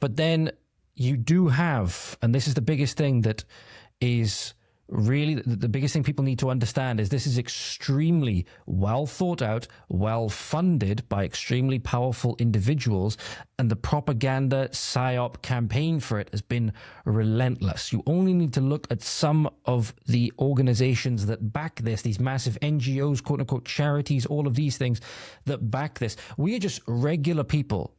But then you do have, and this is the biggest thing that is really the biggest thing people need to understand, is this is extremely well thought out, well funded by extremely powerful individuals, and the propaganda psy-op campaign for it has been relentless. You only need to look at some of the organizations that back this, these massive NGOs, quote unquote charities, all of these things that back this. We are just regular people.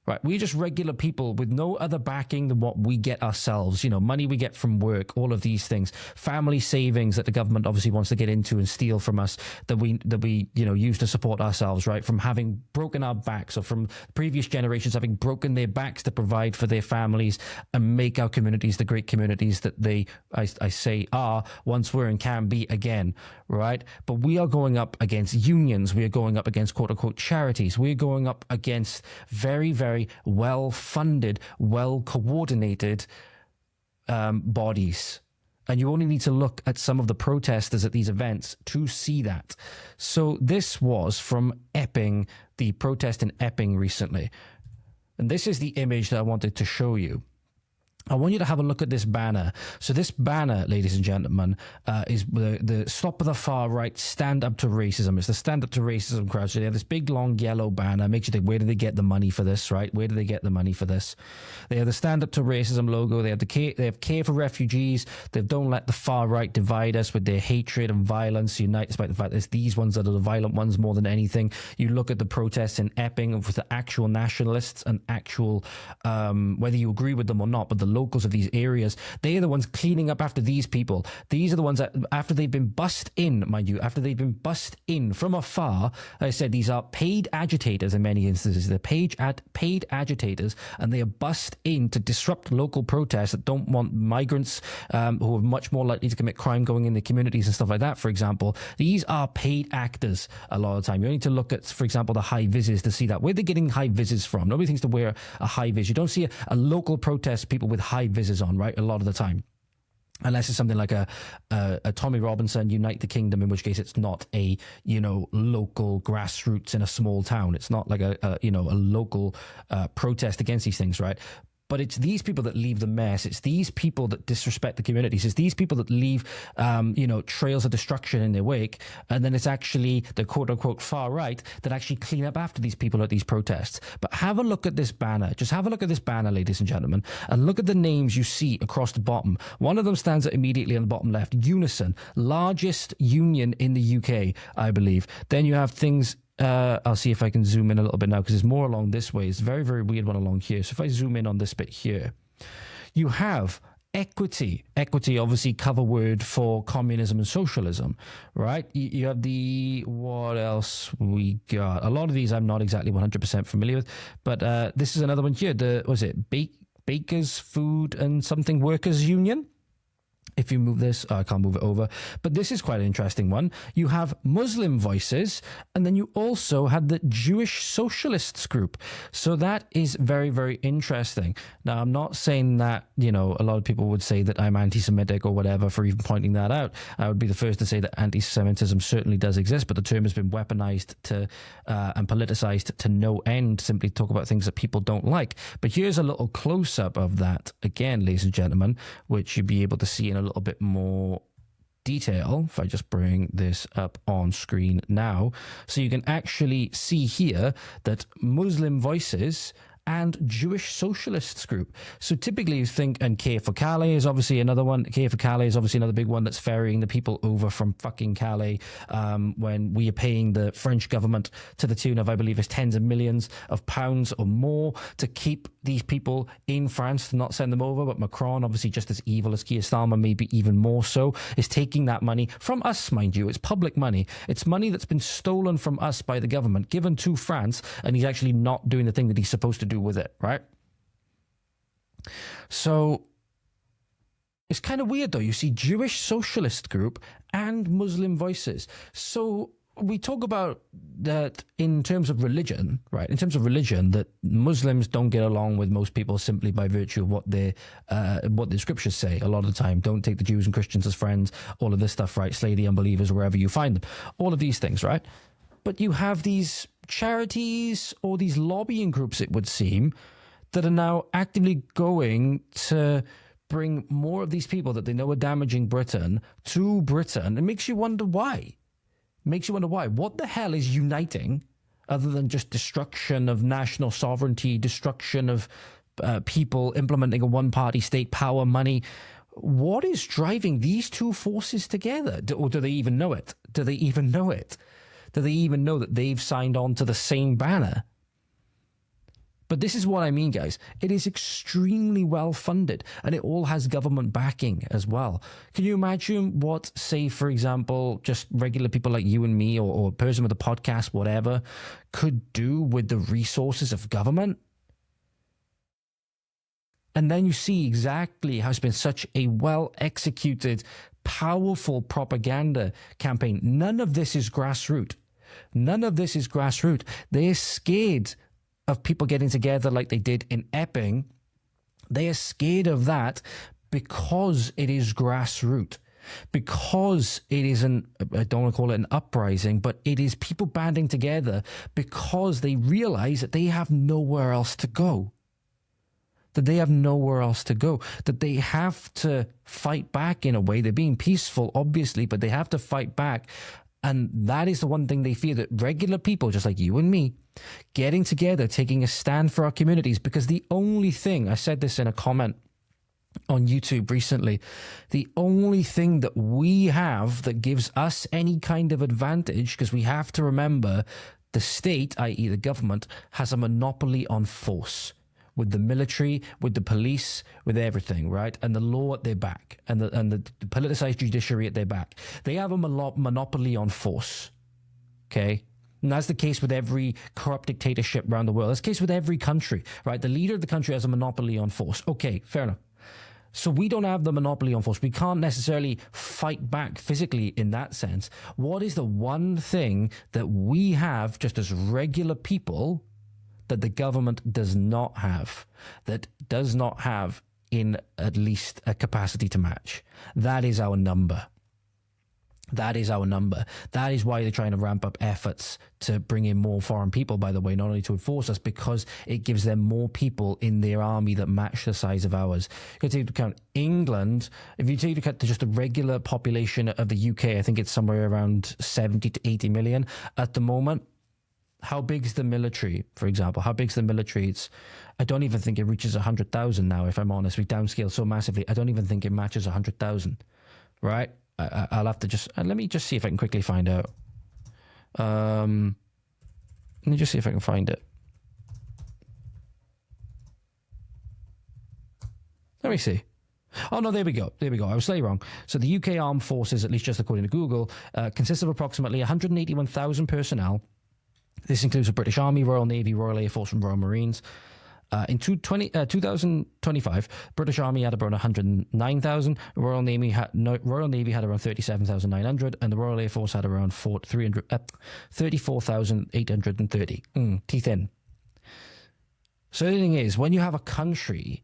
Right, we're just regular people with no other backing than what we get ourselves. You know, money we get from work, all of these things, family savings that the government obviously wants to get into and steal from us, that we use to support ourselves. Right, from having broken our backs, or from previous generations having broken their backs to provide for their families and make our communities the great communities that they, I say, are, once were and can be again. Right, but we are going up against unions. We are going up against quote unquote charities. We are going up against very, very well-funded, well-coordinated bodies. And you only need to look at some of the protesters at these events to see that. So this was from Epping, the protest in Epping recently. And this is the image that I wanted to show you. I want you to have a look at this banner. So this banner, ladies and gentlemen, is the Stop the Far Right, Stand Up to Racism. It's the Stand Up to Racism crowd. So they have this big, long yellow banner. Makes you think, where do they get the money for this, right? Where do they get the money for this? They have the Stand Up to Racism logo. They have Care for Refugees. They don't let the far right divide us with their hatred and violence. Unite despite the fact that it's these ones that are the violent ones more than anything. You look at the protests in Epping with the actual nationalists and actual, whether you agree with them or not, but the locals of these areas, they are the ones cleaning up after these people. These are the ones that, after they've been bussed in, mind you, after they've been bussed in from afar, like I said, these are paid agitators in many instances. They're paid agitators, and they are bussed in to disrupt local protests that don't want migrants who are much more likely to commit crime going in the communities and stuff like that, for example. These are paid actors a lot of the time. You need to look at, for example, the high vises to see that. Where they're getting high vises from. Nobody thinks to wear a high vis. You don't see a local protest people with high vises on, right, a lot of the time, unless it's something like a Tommy Robinson, Unite the Kingdom, in which case it's not a local grassroots in a small town. It's not like a local protest against these things, right? But it's these people that leave the mess. It's these people that disrespect the communities. It's these people that leave, trails of destruction in their wake. And then it's actually the quote unquote far right that actually clean up after these people at these protests. But have a look at this banner. Just have a look at this banner, ladies and gentlemen, and look at the names you see across the bottom. One of them stands out immediately on the bottom left. Unison, largest union in the UK, I believe. Then you have things. I'll see if I can zoom in a little bit now, because there's more along this way. It's a very, very weird one along here. So if I zoom in on this bit here, you have equity. Equity, obviously, cover word for communism and socialism, right? You have what else we got? A lot of these I'm not exactly 100% familiar with, but this is another one here. Bakers, Food and Something Workers Union. If you move this, I can't move it over, but this is quite an interesting one. You have Muslim Voices, and then you also had the Jewish Socialists group. So that is very, very interesting. Now, I'm not saying that, a lot of people would say that I'm anti-Semitic or whatever for even pointing that out. I would be the first to say that anti-Semitism certainly does exist, but the term has been weaponized and politicized to no end, simply to talk about things that people don't like. But here's a little close-up of that, again, ladies and gentlemen, which you'll be able to see in a little bit more detail if I just bring this up on screen now. So you can actually see here that Muslim Voices and Jewish Socialists group. So typically you think, and Care for Calais is obviously another one. Care for Calais is obviously another big one that's ferrying the people over from fucking Calais when we are paying the French government to the tune of, I believe, is tens of millions of pounds or more to keep these people in France, to not send them over. But Macron, obviously just as evil as Keir Starmer, maybe even more so, is taking that money from us, mind you. It's public money. It's money that's been stolen from us by the government, given to France, and he's actually not doing the thing that he's supposed to do with it, right? So it's kind of weird, though. You see Jewish Socialist group and Muslim Voices. So we talk about that in terms of religion, right? In terms of religion, that Muslims don't get along with most people simply by virtue of what the scriptures say. A lot of the time, don't take the Jews and Christians as friends, all of this stuff, right? Slay the unbelievers wherever you find them. All of these things, right? But you have these charities or these lobbying groups, it would seem, that are now actively going to bring more of these people that they know are damaging Britain to Britain. It makes you wonder why. What the hell is uniting other than just destruction of national sovereignty, destruction of people implementing a one-party state, power, money? What is driving these two forces together? Or do they even know it? Do they even know that they've signed on to the same banner? But this is what I mean, guys. It is extremely well funded, and it all has government backing as well. Can you imagine what, say, for example, just regular people like you and me, or a person with a podcast, whatever, could do with the resources of government? And then you see exactly how it's been such a well-executed, powerful propaganda campaign. None of this is grassroots. They're scared of people getting together like they did in Epping. They are scared of that because it is grassroots, because it is I don't want to call it an uprising, but it is people banding together because they realize that they have nowhere else to go. That they have to fight back in a way. They're being peaceful, obviously, but they have to fight back. And that is the one thing they fear, that regular people, just like you and me, getting together, taking a stand for our communities. Because the only thing, I said this in a comment on YouTube recently, the only thing that we have that gives us any kind of advantage, because we have to remember the state, i.e. the government, has a monopoly on force. With the military, with the police, with everything, right? And the law at their back, and the politicized judiciary at their back. They have a monopoly on force, okay? And that's the case with every corrupt dictatorship around the world. That's the case with every country, right? The leader of the country has a monopoly on force. Okay, fair enough. So we don't have the monopoly on force. We can't necessarily fight back physically in that sense. What is the one thing that we have just as regular people that the government does not have, that does not have in at least a capacity to match? That is our number. That is why they're trying to ramp up efforts to bring in more foreign people, by the way, not only to enforce us, because it gives them more people in their army that match the size of ours. You can take into account England. If you take into account just the regular population of the UK, I think it's somewhere around 70 to 80 million at the moment. How big's the military, for example? How big's the military? I don't even think it reaches 100,000 now, if I'm honest. We downscaled so massively. I don't even think it matches 100,000, right? I'll have to let me just see if I can quickly find out. Let me just see if I can find it. Let me see. Oh, no, there we go. I was slightly wrong. So the UK Armed Forces, at least just according to Google, consists of approximately 181,000 personnel. This includes the British Army, Royal Navy, Royal Air Force, and Royal Marines. In 2025, British Army had around 109,000, Royal Navy had around 37,900, and the Royal Air Force had around 34,830. Teeth in. So the thing is, when you have a country,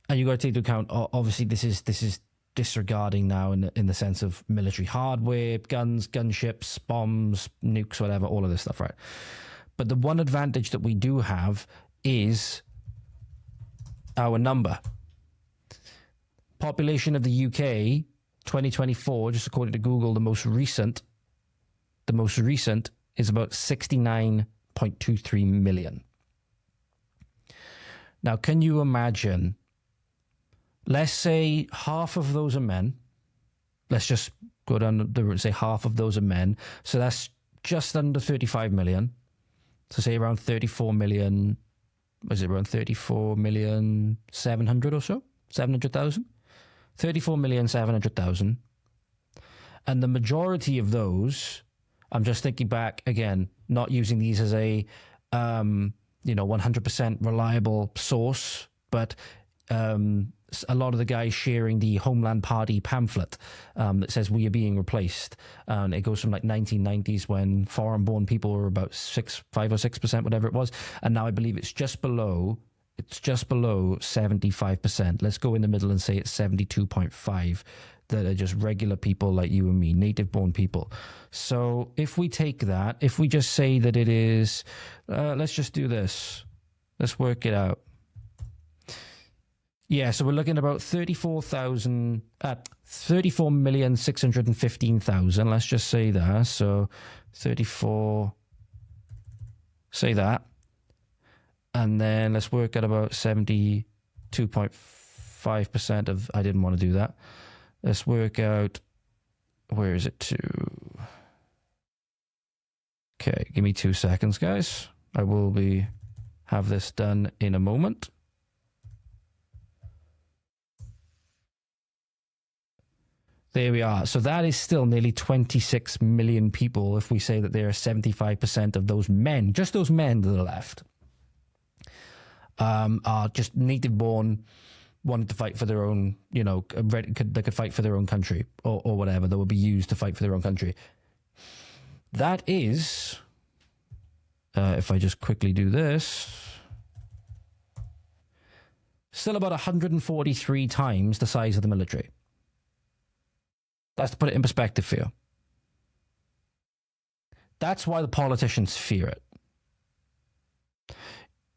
and you got to take into account, obviously this is disregarding now in the sense of military hardware, guns, gunships, bombs, nukes, whatever, all of this stuff, right? But the one advantage that we do have is our number. Population of the UK, 2024, just according to Google, the most recent is about 69.23 million. Now, can you imagine, let's say half of those are men. Let's just go down the route and say half of those are men. So that's just under 35 million. So say around 34 million. Was it around 34,700,000 or so? 700,000? 34,700,000. And the majority of those, I'm just thinking back again, not using these as a 100% reliable source, but a lot of the guys sharing the Homeland Party pamphlet that says we are being replaced. And it goes from like 1990s when foreign-born people were about 5 or 6%, whatever it was. And now I believe it's just below 75%. Let's go in the middle and say it's 72.5 that are just regular people like you and me, native-born people. So if we take that, if we just say that it is, let's just do this. Let's work it out. Yeah, so we're looking at about 34,615,000. Let's just say that. So 34, say that. And then let's work at about 72.5% of, I didn't want to do that. Let's work out, where is it to? Okay, give me 2 seconds, guys. I will have this done in a moment. There we are. So that is still nearly 26 million people if we say that there are 75% of those men, just those men to the left, are just native born, wanted to fight for their own, you know, they could fight for their own country or whatever, that would be used to fight for their own country. That is, if I just quickly do this, still about 143 times the size of the military. That's to put it in perspective for you. That's why the politicians fear it.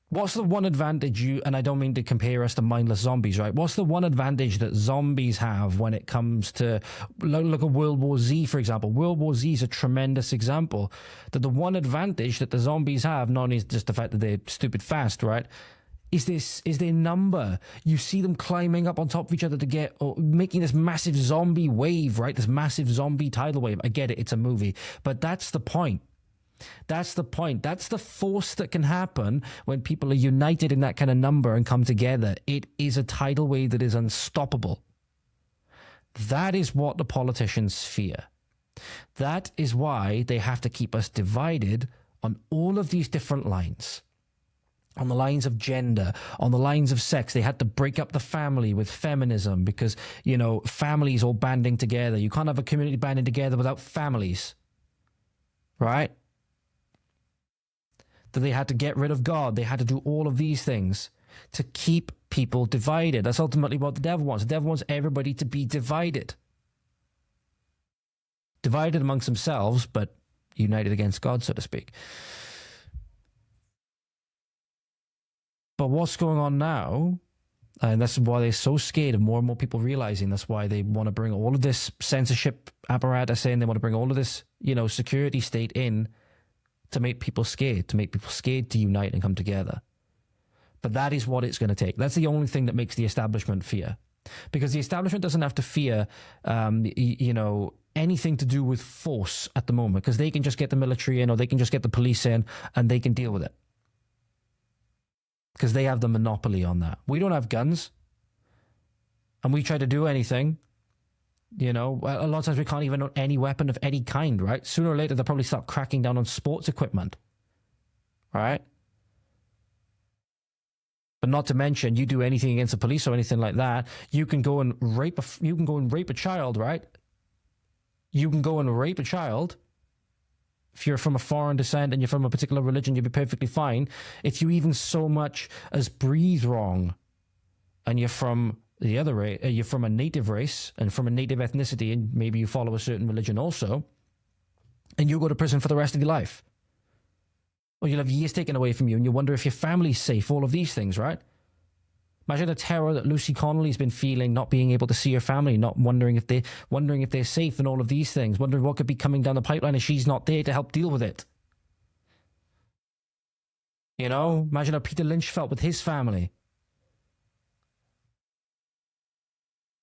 What's the one advantage and I don't mean to compare us to mindless zombies, right? What's the one advantage that zombies have when it comes to, look at World War Z, for example. World War Z is a tremendous example. That the one advantage that the zombies have, not only is just the fact that they're stupid fast, right? Is their number. You see them climbing up on top of each other to get, or making this massive zombie wave, right? This massive zombie tidal wave. I get it, it's a movie. But that's the point. That's the point. That's the force that can happen when people are united in that kind of number and come together. It is a tidal wave that is unstoppable. That is what the politicians fear. That is why they have to keep us divided on all of these different lines. On the lines of gender, on the lines of sex. They had to break up the family with feminism because, you know, families all banding together. You can't have a community banding together without families. Right? That they had to get rid of God. They had to do all of these things to keep people divided. That's ultimately what the devil wants. The devil wants everybody to be divided. Divided amongst themselves, but united against God, so to speak. But what's going on now, and that's why they're so scared of more and more people realizing, that's why they want to bring all of this censorship apparatus in, they want to bring all of this, you know, security state in to make people scared to unite and come together. But that is what it's going to take. That's the only thing that makes the establishment fear. Because the establishment doesn't have to fear, you know, anything to do with force at the moment, because they can just get the military in or they can just get the police in and they can deal with it. Because they have the monopoly on that. We don't have guns. And we try to do anything. You know, a lot of times we can't even own any weapon of any kind, right? Sooner or later, they'll probably start cracking down on sports equipment. Right? But not to mention, you do anything against the police or anything like that, you can go and rape a child, right? You can go and rape a child. If you're from a foreign descent and you're from a particular religion, you'll be perfectly fine. If you even so much as breathe wrong and you're from the other race, you're from a native race and from a native ethnicity, and maybe you follow a certain religion also, and you go to prison for the rest of your life. Or you'll have years taken away from you and you wonder if your family's safe, all of these things, right? Imagine the terror that Lucy Connolly's been feeling, not being able to see her family, not wondering if they're safe and all of these things, wondering what could be coming down the pipeline and she's not there to help deal with it. You know, imagine how Peter Lynch felt with his family.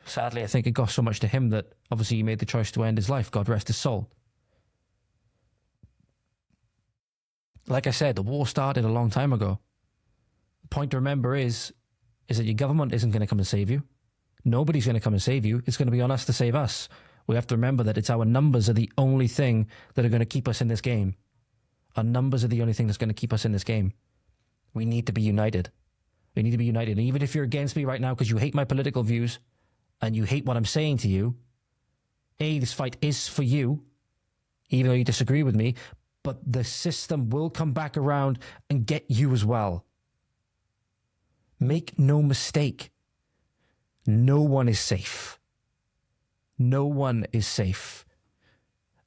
Sadly, I think it got so much to him that obviously he made the choice to end his life. God rest his soul. Like I said, the war started a long time ago. The point to remember is that your government isn't going to come and save you. Nobody's going to come and save you. It's going to be on us to save us. We have to remember that it's our numbers are the only thing that are going to keep us in this game. Our numbers are the only thing that's going to keep us in this game. We need to be united. We need to be united. And even if you're against me right now because you hate my political views and you hate what I'm saying to you, this fight is for you, even though you disagree with me, but the system will come back around and get you as well. Make no mistake. No one is safe. No one is safe.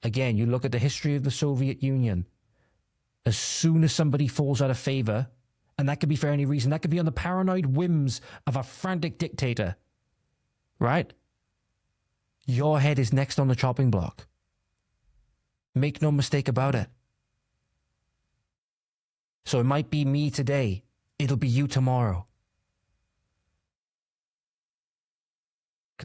Again, you look at the history of the Soviet Union. As soon as somebody falls out of favor And that could be for any reason. That could be on the paranoid whims of a frantic dictator, right? Your head is next on the chopping block. Make no mistake about it. So it might be me today. It'll be you tomorrow.